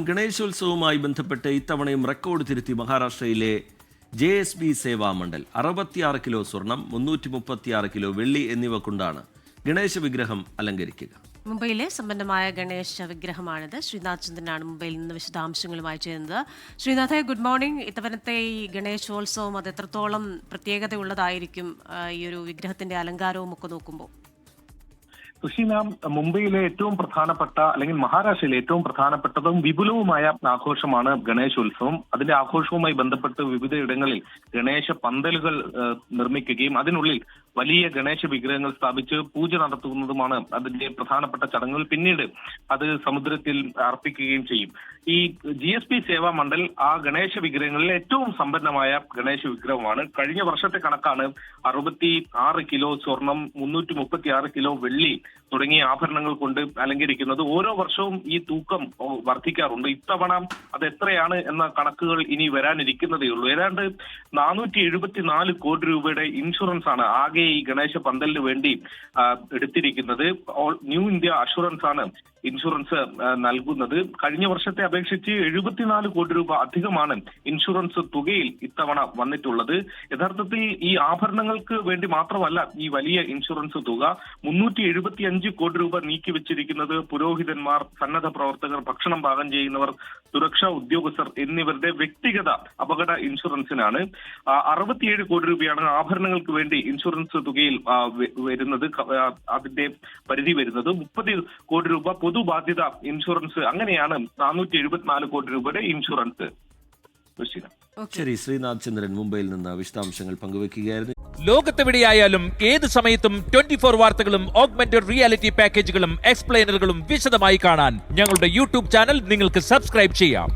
ഗണേശോത്സവവുമായി ബന്ധപ്പെട്ട് ഇത്തവണയും റെക്കോർഡ് തിരുത്തി മഹാരാഷ്ട്രയിലെ JSB സേവാ മണ്ഡൽ 66 കിലോ സ്വർണം 336 കിലോ വെള്ളി എന്നിവ കൊണ്ടാണ് ഗണേശ വിഗ്രഹം അലങ്കരിക്കുക. മുംബൈയിലെ സമ്പന്നമായ ഗണേശ വിഗ്രഹമാണിത്. ശ്രീനാഥ് ചന്ദ്രനാണ് മുംബൈയിൽ നിന്ന് വിശദാംശങ്ങളുമായി ചെയ്യുന്നത്. Srinath, good morning. ഇത്തവണത്തെ ഈ ഗണേശോത്സവം അത് എത്രത്തോളം പ്രത്യേകതയുള്ളതായിരിക്കും ഈ ഒരു വിഗ്രഹത്തിന്റെ അലങ്കാരവും ഒക്കെ നോക്കുമ്പോൾ? സുഷീന, മുംബൈയിലെ ഏറ്റവും പ്രധാനപ്പെട്ട അല്ലെങ്കിൽ മഹാരാഷ്ട്രയിലെ ഏറ്റവും പ്രധാനപ്പെട്ടതും വിപുലവുമായ ആഘോഷമാണ് ഗണേശോത്സവം. അതിന്റെ ആഘോഷവുമായി ബന്ധപ്പെട്ട് വിവിധയിടങ്ങളിൽ ഗണേശ പന്തലുകൾ നിർമ്മിക്കുകയും അതിനുള്ളിൽ വലിയ ഗണേശ വിഗ്രഹങ്ങൾ സ്ഥാപിച്ച് പൂജ നടത്തുന്നതുമാണ് അതിന്റെ പ്രധാനപ്പെട്ട ചടങ്ങുകൾ. പിന്നീട് അത് സമുദ്രത്തിൽ അർപ്പിക്കുകയും ചെയ്യും. ഈ GSB സേവാ മണ്ഡൽ ആ ഗണേശ വിഗ്രഹങ്ങളിൽ ഏറ്റവും സമ്പന്നമായ ഗണേശ വിഗ്രഹമാണ്. കഴിഞ്ഞ വർഷത്തെ കണക്കാണ് 66 കിലോ സ്വർണം, 336 കിലോ വെള്ളി തുടങ്ങിയ ആഭരണങ്ങൾ കൊണ്ട് അലങ്കരിക്കുന്നത്. ഓരോ വർഷവും ഈ തൂക്കം വർദ്ധിക്കാറുണ്ട്. ഇത്തവണ അത് എത്രയാണ് എന്ന കണക്കുകൾ ഇനി വരാനിരിക്കുന്നതേ ഉള്ളൂ. ഏതാണ്ട് 474 കോടി രൂപയുടെ ഇൻഷുറൻസ് ആണ് ആകെ ഈ ഗണേശ പന്തലിന് വേണ്ടി എടുത്തിരിക്കുന്നത്. ന്യൂ ഇന്ത്യ അഷുറൻസ് ആണ് ഇൻഷുറൻസ് നൽകുന്നത്. കഴിഞ്ഞ വർഷത്തെ അപേക്ഷിച്ച് 74 കോടി രൂപ അധികമാണ് ഇൻഷുറൻസ് തുകയിൽ ഇത്തവണ വന്നിട്ടുള്ളത്. യഥാർത്ഥത്തിൽ ഈ ആഭരണങ്ങൾക്ക് വേണ്ടി മാത്രമല്ല ഈ വലിയ ഇൻഷുറൻസ് തുക. 375 കോടി രൂപ നീക്കിവെച്ചിരിക്കുന്നത് പുരോഹിതന്മാർ, സന്നദ്ധ പ്രവർത്തകർ, ഭക്ഷണം പാകം ചെയ്യുന്നവർ, സുരക്ഷാ ഉദ്യോഗസ്ഥർ എന്നിവരുടെ വ്യക്തിഗത അപകട ഇൻഷുറൻസിനാണ്. 67 കോടി രൂപയാണ് ആഭരണങ്ങൾക്ക് വേണ്ടി ഇൻഷുറൻസ് തുകയിൽ വരുന്നത്. അതിന്റെ പരിധി വരുന്നത് 30 കോടി രൂപ പൊതുബാധ്യത ഇൻഷുറൻസ്. അങ്ങനെയാണ് 474 കോടി രൂപയുടെ ഇൻഷുറൻസ്. ശരി, ശ്രീനാഥ് ചന്ദ്രൻ മുംബൈയിൽ നിന്ന് വിശദാംശങ്ങൾ പങ്കുവെക്കുകയായിരുന്നു. ലോകത്തെവിടെയായാലും ഏത് സമയത്തും 24 വാർത്തകളും ഓഗ്മെന്റഡ് റിയാലിറ്റി പാക്കേജുകളും എക്സ്പ്ലെയിനറുകളും വിശദമായി കാണാൻ ഞങ്ങളുടെ YouTube ചാനൽ നിങ്ങൾക്ക് സബ്സ്ക്രൈബ് ചെയ്യാം.